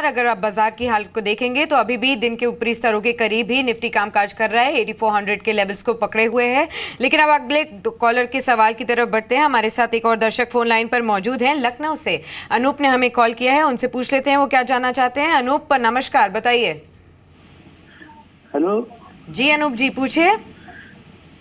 अगर आप बाजार की हालत को देखेंगे तो अभी भी दिन के ऊपरी स्तरों के करीब ही निफ्टी कामकाज कर रहा है, 8400 के लेवल्स को पकड़े हुए है। लेकिन अब अगले कॉलर के सवाल की तरफ बढ़ते हैं। हमारे साथ एक और दर्शक फोन लाइन पर मौजूद हैं, लखनऊ से अनूप ने हमें कॉल किया है, उनसे पूछ लेते हैं वो क्या जानना चाहते हैं। अनूप नमस्कार, बताइए। हेलो जी अनूप जी, पूछिए।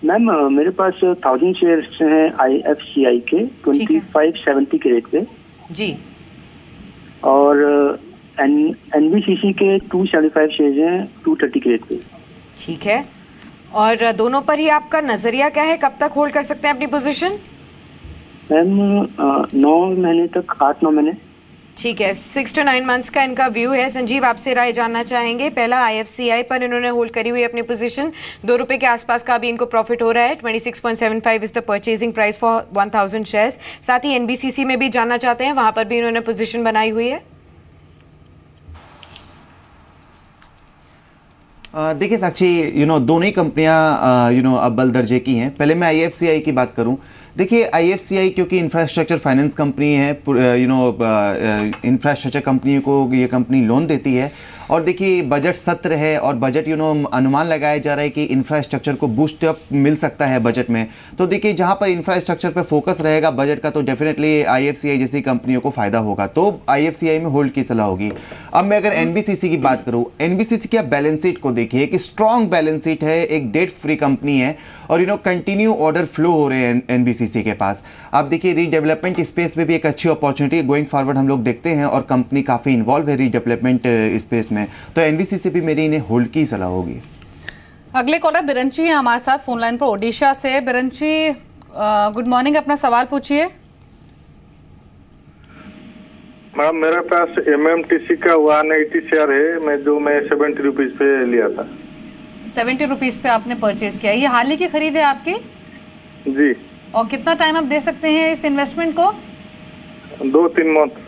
मैम, मेरे पास 1000 शेयर्स हैं IFCI के 2570 के रेट पे जी, और NBCC के 275 शेयर्स हैं 230 के रेट पे। ठीक है, और दोनों पर ही आपका नजरिया क्या है, कब तक होल्ड कर सकते हैं अपनी पोजीशन? मैम 9 महीने तक, 8-9 महीने। ठीक है, 6 to 9 मंथ्स का इनका व्यू है। संजीव, आपसे राय जानना चाहेंगे। पहला IFCI पर इन्होंने होल्ड करी हुई अपनी पोजीशन, ₹2 के आसपास का अभी इनको प्रॉफिट हो रहा है। 26.75 is the purchasing price for 1000 shares. साथ ही NBCC में भी जानना चाहते हैं, वहां पर भी इन्होंने पोजीशन बनाई हुई है। देखिए साक्षी, दोनों ही कंपनियां अव्वल दर्जे की हैं। पहले मैं IFCI की बात करूं। देखिए IFCI क्योंकि इंफ्रास्ट्रक्चर फाइनेंस कंपनी है, इंफ्रास्ट्रक्चर कंपनी को ये कंपनी लोन देती है। और देखिए बजट सत्र है और बजट अनुमान लगाया जा रहा है कि इंफ्रास्ट्रक्चर को बूस्ट अप मिल सकता है बजट में। तो देखिए जहां पर इंफ्रास्ट्रक्चर पे फोकस रहेगा बजट का, तो डेफिनेटली IFCI जैसी कंपनियों को फ़ायदा होगा, तो IFCI में होल्ड की सलाह होगी। अब मैं अगर NBCC की बात करूं, NBCC की आप बैलेंस शीट को देखिए कि स्ट्रॉन्ग बैलेंस शीट है, एक डेट फ्री कंपनी है और कंटिन्यू ऑर्डर फ्लो हो रहे हैं NBCC के पास। आप देखिए रीडेवलपमेंट स्पेस में भी एक अच्छी अपॉर्चुनिटी गोइंग फॉरवर्ड हम लोग देखते हैं और कंपनी काफ़ी इन्वॉल्व है रीडेवलपमेंट स्पेस में, तो NBCC भी मेरी इन्हें होल्ड की सलाह होगी। अगले कॉलर बिरंची है हमारे साथ फोन लाइन पर ओडिशा से। बिरंची, गुड मॉर्निंग, अपना सवाल पूछिए। मैडम, मेरे पास MMTC का 180 शेयर है, मैं 70 रुपीज पे लिया था। 70 रुपीज पे आपने परचेज किया, ये हाल ही की खरीद है आपकी? जी। और कितना टाइम आप दे सकते हैं इस इन्वेस्टमेंट को? 2-3 मंथ।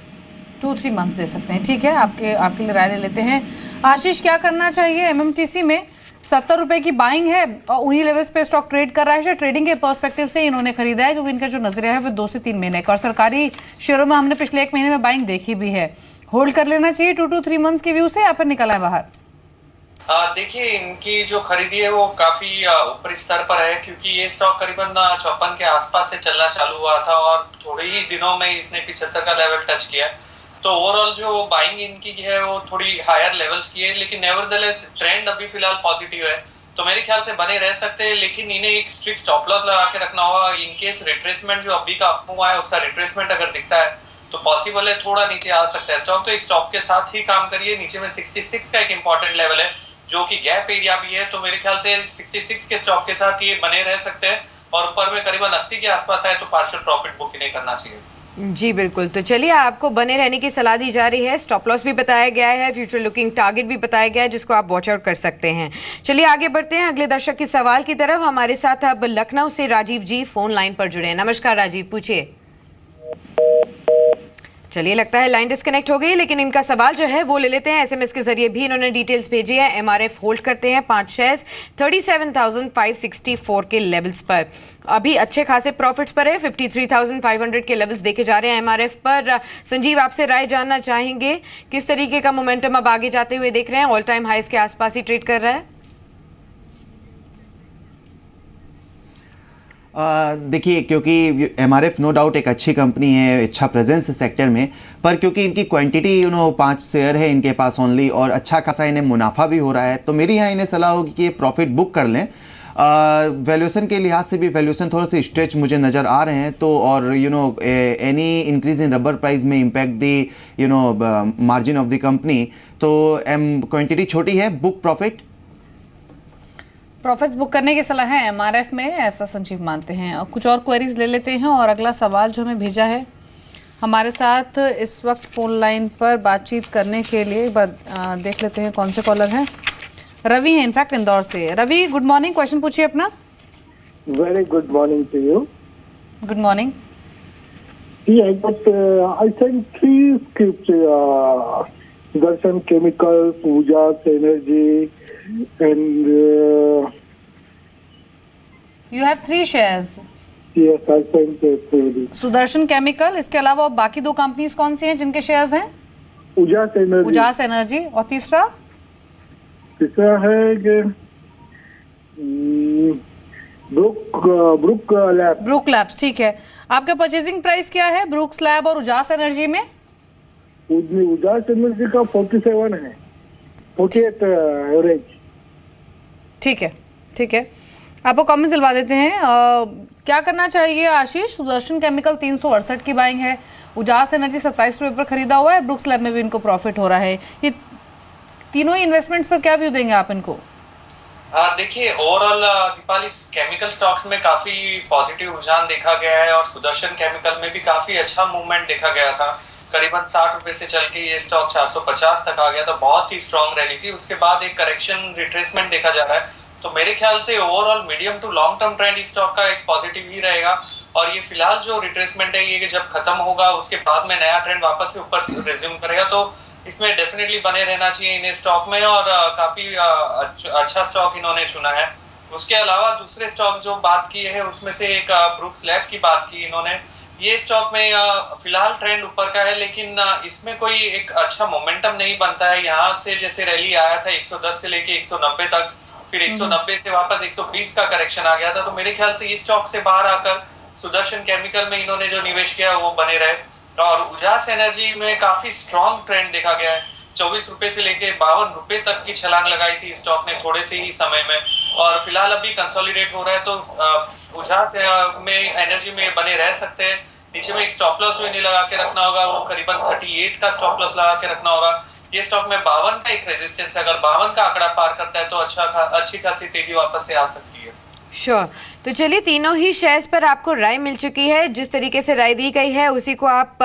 2-3 मंथ दे सकते हैं। ठीक है, आपके लिए राय ले लेते हैं। आशीष, क्या करना चाहिए? MMTC में 70 रुपए की बाइंग है और उन्हीं लेवल्स पे स्टॉक ट्रेड कर रहा है। ट्रेडिंग के पर्सपेक्टिव से इन्होंने खरीदा है क्योंकि इनका जो नजरिया है वो 2 से 3 महीने का, और सरकारी शेयरों में हमने पिछले 1 महीने में बाइंग देखी भी है। होल्ड कर लेना चाहिए 2 to 3 मंथ्स के व्यू से, या फिर निकला है बाहर? देखिए, इनकी जो खरीदी है वो काफी ऊपरी स्तर पर है क्योंकि ये स्टॉक करीबन 54 के आसपास से चलना चालू हुआ था और थोड़े ही दिनों में इसने 75 का लेवल टच किया। तो ओवरऑल जो बाइंग इनकी है वो थोड़ी हायर लेवल्स की है, लेकिन नेवरदलेस ट्रेंड अभी फिलहाल पॉजिटिव है, तो मेरे ख्याल से बने रह सकते हैं। लेकिन इन्हें एक स्ट्रिक्ट स्टॉप लॉस लगा के रखना होगा। इनकेस रिट्रेसमेंट जो अभी का अप हुआ है उसका रिट्रेसमेंट अगर दिखता है तो पॉसिबल है थोड़ा नीचे आ सकता है स्टॉक, तो एक स्टॉप के साथ ही काम करिए। नीचे में 66 का एक इंपॉर्टेंट लेवल है जो कि गैप एरिया भी है, तो मेरे ख्याल से 66 के स्टॉप के साथ ये बने रह सकते हैं और ऊपर में करीबन 80 के आसपास है तो पार्शियल प्रॉफिट बुक इन्हें करना चाहिए। जी बिल्कुल, तो चलिए आपको बने रहने की सलाह दी जा रही है। स्टॉप लॉस भी बताया गया है, फ्यूचर लुकिंग टारगेट भी बताया गया है जिसको आप वॉच आउट कर सकते हैं। चलिए आगे बढ़ते हैं अगले दर्शक के सवाल की तरफ। हमारे साथ अब लखनऊ से राजीव जी फोन लाइन पर जुड़े हैं। नमस्कार राजीव, पूछिए। चलिए लगता है लाइन डिस्कनेक्ट हो गई, लेकिन इनका सवाल जो है वो ले लेते हैं। SMS के जरिए भी इन्होंने डिटेल्स भेजी है। MRF होल्ड करते हैं 5 शेयर्स 37,564 के लेवल्स पर, अभी अच्छे खासे प्रॉफिट्स पर है। 53,500 के लेवल्स देखे जा रहे हैं MRF पर। संजीव, आपसे राय जानना चाहेंगे, किस तरीके का मोमेंटम अब आगे जाते हुए देख रहे हैं? ऑल टाइम हाईज के आसपास ही ट्रेड कर रहा है। देखिए क्योंकि MRF नो डाउट एक अच्छी कंपनी है, अच्छा प्रेजेंस है सेक्टर में, पर क्योंकि इनकी क्वांटिटी 5 शेयर है इनके पास ओनली और अच्छा खासा इन्हें मुनाफा भी हो रहा है, तो मेरी यहाँ इन्हें सलाह होगी कि ये प्रॉफिट बुक कर लें। वैल्यूएशन के लिहाज से भी वैल्यूएशन थोड़े से स्ट्रेच मुझे नज़र आ रहे हैं, तो और any increase in rubber price में impact the margin of the company, तो क्वांटिटी छोटी है, बुक प्रॉफिट्स बुक करने की सलाह है MRF में, ऐसा संजीव मानते हैं। और कुछ और क्वेरीज ले लेते हैं। और अगला सवाल जो हमें भेजा है, हमारे साथ इस वक्त फोन लाइन पर बातचीत करने के लिए देख लेते हैं कौन से कॉलर हैं। रवि है इनफैक्ट इंदौर से। रवि, गुड मॉर्निंग, क्वेश्चन पूछिए अपना। Very good morning to you. Good morning. I sent 3 scripts, Darshan Chemicals, Ujas Energy, and You have 3 shares. yes, I sent 3. Sudarshan chemical, इसके अलावा बाकी 2 कंपनीज कौन सी हैं जिनके शेयर्स हैं? उजास एनर्जी। उजास एनर्जी। और तीसरा है कि ब्रुक लैब। ब्रुक लैब्स, ठीक है। आपका परचेजिंग प्राइस क्या है ब्रुक्स लैब और उजास एनर्जी में? उजास एनर्जी का 47 है, 48 एवरेज। ठीक है, ठीक है, आपको कमेंट्स दिलवा देते हैं। क्या करना चाहिए आशीष? सुदर्शन केमिकल 368 की बाइंग है, उजास एनर्जी 27 रुपये पर खरीदा हुआ है, ब्रुक्स लैब में भी इनको प्रॉफिट हो रहा है। ये तीनों ही इन्वेस्टमेंट्स पर क्या व्यू देंगे आप इनको? देखिए ओवरऑल दीपाली केमिकल स्टॉक्स में काफी पॉजिटिव रुझान देखा गया है और सुदर्शन केमिकल में भी काफी अच्छा मूवमेंट देखा गया था। करीबन 60 रुपए से चल के ये स्टॉक 450 तक आ गया, तो बहुत ही स्ट्रॉन्ग रैली थी। उसके बाद एक करेक्शन रिट्रेसमेंट देखा जा रहा है, तो मेरे ख्याल से overall medium to long term trend इस स्टॉक का एक पॉजिटिव ही रहेगा। और ये फिलहाल जो रिट्रेसमेंट है ये जब खत्म होगा उसके बाद में नया ट्रेंड वापस से ऊपर रिज्यूम करेगा, तो इसमें डेफिनेटली बने रहना चाहिए इन्हें स्टॉक में। और काफी अच्छा स्टॉक इन्होंने चुना है। उसके अलावा दूसरे स्टॉक जो बात की है उसमें से एक ब्रुक्स लैब की बात की इन्होंने। ये स्टॉक में फिलहाल ट्रेंड ऊपर का है, लेकिन इसमें कोई एक अच्छा मोमेंटम नहीं बनता है। यहाँ से जैसे रैली आया था 110 से लेके 190 तक, फिर 190 से वापस 120 का करेक्शन आ गया था, तो मेरे ख्याल से इस स्टॉक से बाहर आकर सुदर्शन केमिकल में इन्होंने जो निवेश किया वो बने रहे। और उजास एनर्जी में काफी स्ट्रॉन्ग ट्रेंड देखा गया है, 24 रुपए से लेके 52 रुपए तक की छलांग लगाई थी स्टॉक ने थोड़े से ही समय में, और फिलहाल अभी कंसोलिडेट हो रहा है, तो उजास में एनर्जी में बने रह सकते हैं। नीचे में एक स्टॉप लॉस जो इन्हें लगा के रखना होगा वो करीबन 38 का स्टॉप लॉस लगा के रखना होगा। ये स्टॉक में 52 का एक रेजिस्टेंस है, अगर 52 का आंकड़ा पार करता है तो अच्छी खासी तेजी वापस से आ सकती है। श्योर। तो चलिए, तीनों ही शेयर्स पर आपको राय मिल चुकी है। जिस तरीके से राय दी गई है उसी को आप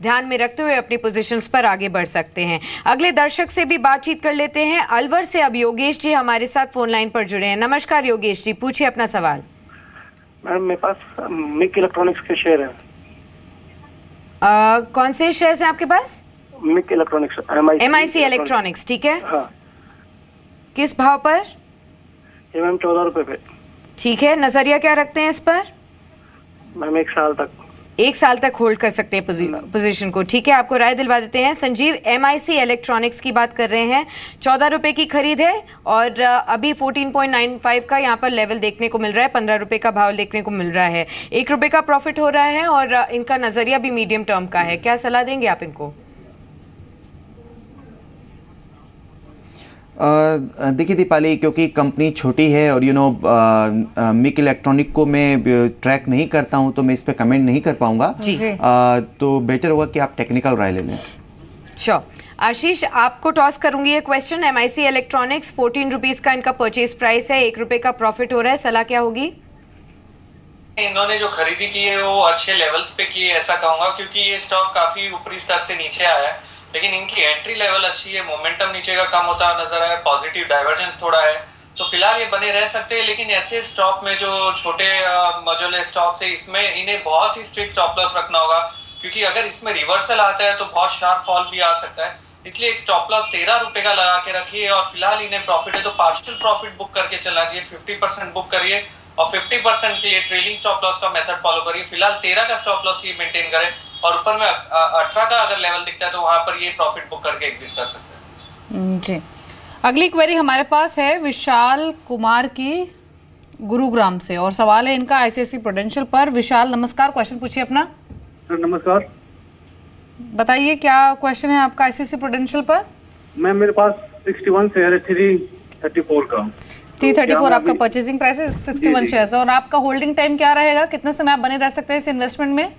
ध्यान में रखते हुए अपनी पोजीशंस पर आगे बढ़ सकते हैं। अगले दर्शक से भी बातचीत कर लेते हैं। अलवर से अब योगेश जी हमारे साथ फोन लाइन पर जुड़े हैं। नमस्कार योगेश जी, पूछिए अपना सवाल। मैम मेरे पास मिक इलेक्ट्रॉनिक्स के शेयर है। कौन से शेयर्स हैं आपके पास? मिक इलेक्ट्रॉनिक्स, MIC इलेक्ट्रॉनिक्स, ठीक है। हाँ। किस भाव पर? मैम 14 रुपए पे। ठीक है, नजरिया क्या रखते हैं इस पर? मैम 1 साल तक। 1 साल तक होल्ड कर सकते हैं पोजीशन को, ठीक है। आपको राय दिलवा देते हैं। संजीव MIC इलेक्ट्रॉनिक्स की बात कर रहे हैं, 14 रुपए की खरीद है और अभी 14.95 का यहाँ पर लेवल देखने को मिल रहा है, 15 रुपए का भाव देखने को मिल रहा है, 1 रुपए का प्रॉफिट हो रहा है और इनका नजरिया भी मीडियम टर्म का है। क्या सलाह देंगे आप इनको? देखिए दीपाली, क्योंकि कंपनी छोटी है और मिक इलेक्ट्रॉनिक को मैं ट्रैक नहीं करता हूं, तो मैं इस पे कमेंट नहीं कर पाऊंगा। जी। तो बेटर होगा कि आप टेक्निकल राय ले लें। श्योर। आशीष, आपको टॉस करूंगी ये क्वेश्चन। MIC इलेक्ट्रॉनिक्स 14 रुपीज का इनका परचेज प्राइस है, 1 रुपए का प्रॉफिट हो रहा है, सलाह क्या होगी? इन्होंने जो खरीदी की है वो अच्छे लेवल्स पे की है ऐसा कहूंगा, क्योंकि ये स्टॉक काफी ऊपरी स्तर से नीचे आया है, लेकिन इनकी एंट्री लेवल अच्छी है, मोमेंटम नीचे का कम होता नजर आया, पॉजिटिव डाइवर्जेंस थोड़ा है, तो फिलहाल ये बने रह सकते हैं। लेकिन ऐसे स्टॉक में जो छोटे मजोले स्टॉक्स है इसमें इन्हें बहुत ही स्ट्रिक्ट स्टॉप लॉस रखना होगा, क्योंकि अगर इसमें रिवर्सल आता है तो बहुत शार्प फॉल भी आ सकता है। इसलिए एक स्टॉप लॉस 13 रुपए का लगा के रखिए और फिलहाल इन्हें प्रॉफिट है तो पार्शियल प्रॉफिट बुक करके चलना चाहिए। 50% बुक करिए और 50% के लिए ट्रेलिंग स्टॉप लॉस का मेथड फॉलो करिए। फिलहाल 13 का स्टॉप लॉस ये मेंटेन करें और ऊपर में 18 का अगर लेवल दिखता है तो वहां पर ये प्रॉफिट बुक करके एग्जिट कर सकते हैं। जी। अगली क्वेरी हमारे पास है विशाल कुमार की गुरुग्राम से और सवाल है इनका ICICI प्रूडेंशियल पर। विशाल नमस्कार, क्वेश्चन पूछिए अपना। नमस्कार, बताइए क्या क्वेश्चन है आपका ICICI प्रूडेंशियल पर? मैम मेरे पास 61 शेयर है 334 का। 334 आपका परचेजिंग प्राइस है, 61 शेयर्स, और आपका होल्डिंग टाइम क्या रहेगा? कितने समय आप बने रह सकते हैं इस इन्वेस्टमेंट में?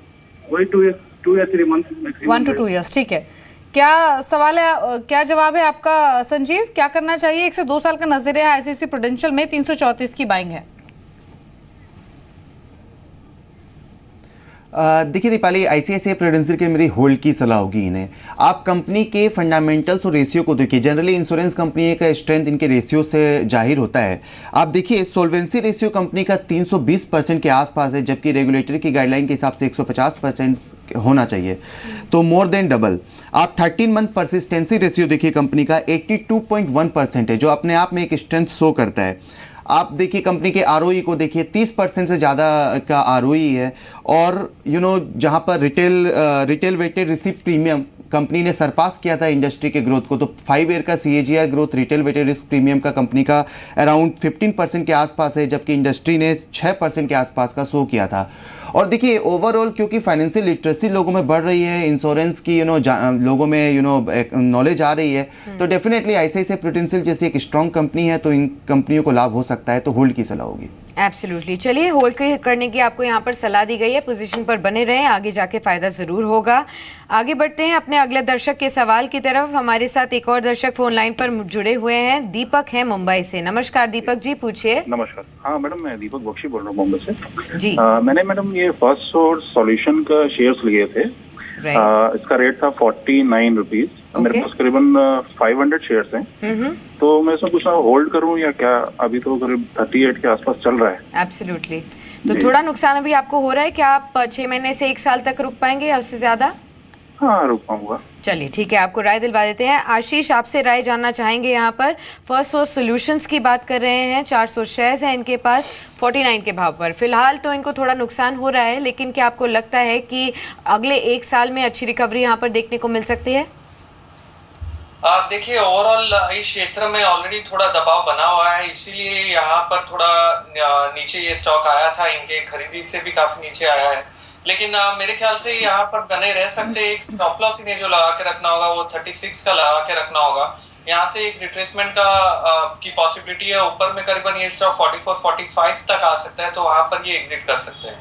वही 2 या 3 मंथ, 1 to 2 years, ठीक है। क्या सवाल है, क्या जवाब है आपका संजीव? क्या करना चाहिए? 1 से 2 साल का नजरिया है ICICI प्रूडेंशियल में, 334 की बाइंग है। देखिए दीपाली, ICICI प्रूडेंशियल के मेरी होल्ड की सलाह होगी इन्हें। आप कंपनी के फंडामेंटल्स और रेशियो को देखिए। जनरली इंश्योरेंस कंपनी का स्ट्रेंथ इनके रेशियो से जाहिर होता है। आप देखिए सोल्वेंसी रेशियो कंपनी का 320% के आसपास है, जबकि रेगुलेटरी की गाइडलाइन के हिसाब से 150% होना चाहिए, तो मोर देन डबल। आप 13 मंथ परसिस्टेंसी रेशियो देखिए कंपनी का 82.1% है, जो अपने आप में एक स्ट्रेंथ शो करता है। आप देखिए कंपनी के ROE को देखिए, 30% से ज़्यादा का ROE है, और जहाँ पर retail weighted receive premium company ने सरपास किया था इंडस्ट्री के ग्रोथ को। तो 5 ईयर का CAGR growth retail weighted risk premium का कंपनी का अराउंड 15% के आसपास है, जबकि इंडस्ट्री ने 6% के आसपास का शो किया था। और देखिए ओवरऑल क्योंकि फाइनेंशियल लिटरेसी लोगों में बढ़ रही है, इंश्योरेंस की लोगों में नॉलेज आ रही है, तो डेफिनेटली ICICI प्रूडेंशियल जैसी एक स्ट्रॉन्ग कंपनी है, तो इन कंपनियों को लाभ हो सकता है, तो होल्ड की सलाह होगी। एब्सोल्युटली। चलिए, होल्ड करने की आपको यहाँ पर सलाह दी गई है, पोजीशन पर बने रहें, आगे जाके फायदा जरूर होगा। आगे बढ़ते हैं अपने अगले दर्शक के सवाल की तरफ। हमारे साथ एक और दर्शक फोन लाइन पर जुड़े हुए हैं, दीपक हैं मुंबई से। नमस्कार दीपक जी, पूछिए। नमस्कार। हाँ मैडम, मैं दीपक बख्शी बोल रहा हूँ मुंबई से जी। मैंने मैडम ये फर्स्ट सोर्स सॉल्यूशन का शेयर्स लिए थे। इसका रेट था 49 रुपीज। मेरे पास करीबन 500 शेयर्स हैं, तो मैं इसमें पूछ रहा हूँ होल्ड करूँ या क्या? अभी तो करीब 38 के आसपास चल रहा है। एब्सोल्युटली। तो थोड़ा नुकसान अभी आपको हो रहा है, क्या आप 6 महीने से 1 साल तक रुक पाएंगे या उससे ज्यादा? हाँ, रुक पाऊंगा। चलिए ठीक है, आपको राय दिलवा देते हैं। आशीष, आपसे राय जानना चाहेंगे यहाँ पर। फर्स्ट सोर्स सॉल्यूशंस की बात कर रहे हैं, 400 शेयर्स हैं इनके पास 49 के भाव पर। फिलहाल तो इनको थोड़ा नुकसान हो रहा है, लेकिन क्या आपको लगता है कि अगले 1 साल में अच्छी रिकवरी यहाँ पर देखने को मिल सकती है? देखिए, ओवरऑल इस क्षेत्र में ऑलरेडी थोड़ा दबाव बना हुआ है, इसीलिए यहाँ पर थोड़ा नीचे ये स्टॉक आया था। इनके खरीदी से भी काफी नीचे आया है, लेकिन मेरे ख्याल से यहाँ पर बने रह सकते। एक स्टॉप लॉस इन्हें जो लगा के रखना होगा वो 36 का लगा के रखना होगा। यहाँ से एक रिट्रेसमेंट की पॉसिबिलिटी है। ऊपर में करीबन ये स्टॉक 44-45 तक आ सकता है, तो वहां पर ये एग्जिट कर सकते हैं।